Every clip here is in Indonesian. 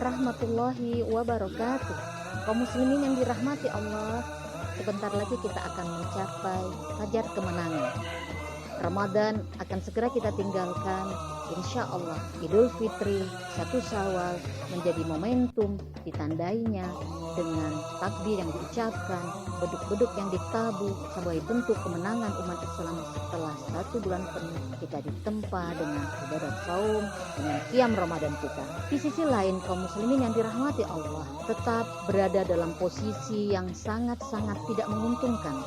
warahmatullahi wabarakatuh. Kaum muslimin yang dirahmati Allah, sebentar lagi kita akan mencapai fajar kemenangan. Ramadan akan segera kita tinggalkan. Insya Allah Idul Fitri 1 Syawal menjadi momentum ditandainya dengan takbir yang diucapkan, beduk-beduk yang ditabuh sebagai bentuk kemenangan umat Islam setelah 1 bulan penuh kita ditempa dengan ibadah saum, dengan qiyam Ramadan kita. Di sisi lain, kaum muslimin yang dirahmati Allah tetap berada dalam posisi yang sangat-sangat tidak menguntungkan.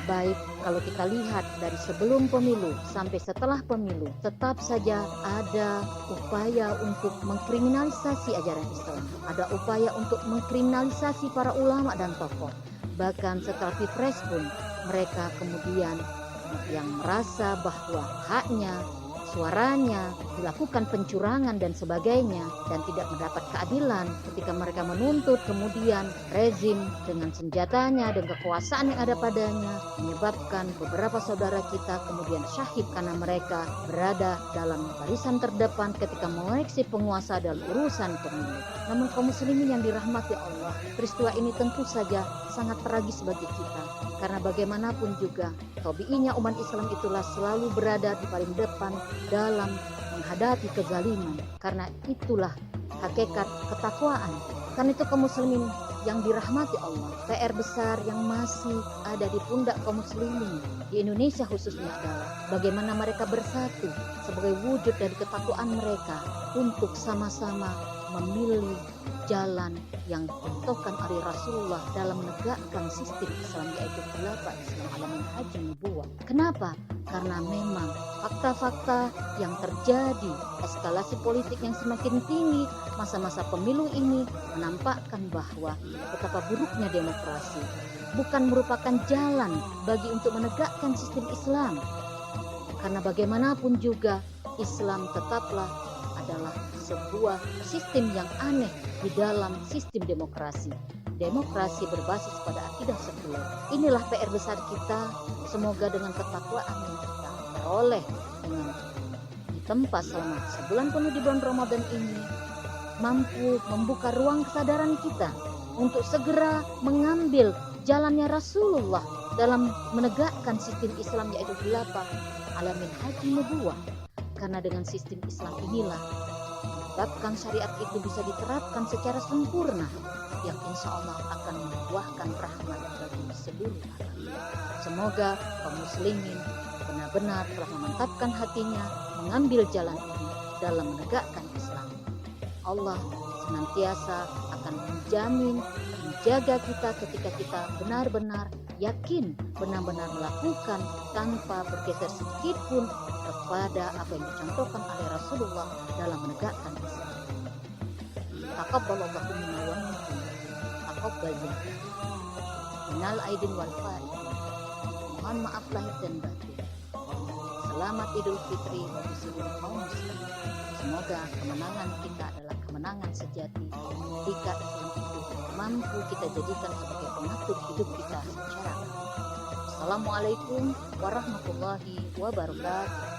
Baik kalau kita lihat dari sebelum pemilu sampai setelah pemilu, tetap saja ada upaya untuk mengkriminalisasi ajaran Islam, ada upaya untuk mengkriminalisasi para ulama dan tokoh. Bahkan setelah Pilpres pun mereka kemudian yang merasa bahwa haknya, suaranya dilakukan pencurangan dan sebagainya dan tidak mendapat keadilan ketika mereka menuntut, kemudian rezim dengan senjatanya dan kekuasaan yang ada padanya menyebabkan beberapa saudara kita kemudian syahid karena mereka berada dalam barisan terdepan ketika mengoreksi penguasa dalam urusan pemilu. Namun kaum muslimin yang dirahmati Allah, peristiwa ini tentu saja sangat tragis bagi kita, karena bagaimanapun juga tabiinya umat Islam itulah selalu berada di paling depan dalam menghadapi kezaliman, karena itulah hakikat ketakwaan. Karena itu kaum muslimin yang dirahmati Allah, PR besar yang masih ada di pundak kaum muslimin di Indonesia khususnya adalah bagaimana mereka bersatu sebagai wujud dari ketakwaan mereka untuk sama-sama memilih jalan yang dicontohkan oleh Rasulullah dalam menegakkan sistem Islam, yaitu khilafah Islam ala minhaj nubuwah. Kenapa? Karena memang fakta-fakta yang terjadi, eskalasi politik yang semakin tinggi, masa-masa pemilu ini menampakkan bahwa betapa buruknya demokrasi bukan merupakan jalan bagi untuk menegakkan sistem Islam. Karena bagaimanapun juga Islam tetaplah adalah sebuah sistem yang aneh di dalam sistem demokrasi. Demokrasi berbasis pada akidah sekuler. Inilah PR besar kita. Semoga dengan ketakwaan yang kita peroleh dengan ditempa selama sebulan penuh di bulan Ramadan ini mampu membuka ruang kesadaran kita untuk segera mengambil jalannya Rasulullah dalam menegakkan sistem Islam, yaitu khilafah ala minhaj nubuwah. Karena dengan sistem Islam inilah menyebabkan syariat itu bisa diterapkan secara sempurna yang insya Allah akan membuahkan rahmat bagi seluruh alam. Semoga kaum muslimin benar-benar telah memantapkan hatinya mengambil jalan ini dalam menegakkan Islam. Allah senantiasa akan menjamin, menjaga kita ketika kita benar-benar yakin, benar-benar melakukan tanpa bergeser sedikit pun kepada apa yang dicontohkan oleh Rasulullah dalam menegakkan Islam. Taqabbalallahu minna wa minkum. Taqabbal ya. Minal aidin wal faridin. Mohon maaf lahir dan batin. Selamat Idul Fitri bagi seluruh kaum muslim. Semoga kemenangan kita adalah kemenangan sejati ketika Islam itu mampu kita jadikan sebagai pengatur hidup kita secara. Assalamualaikum warahmatullahi wabarakatuh.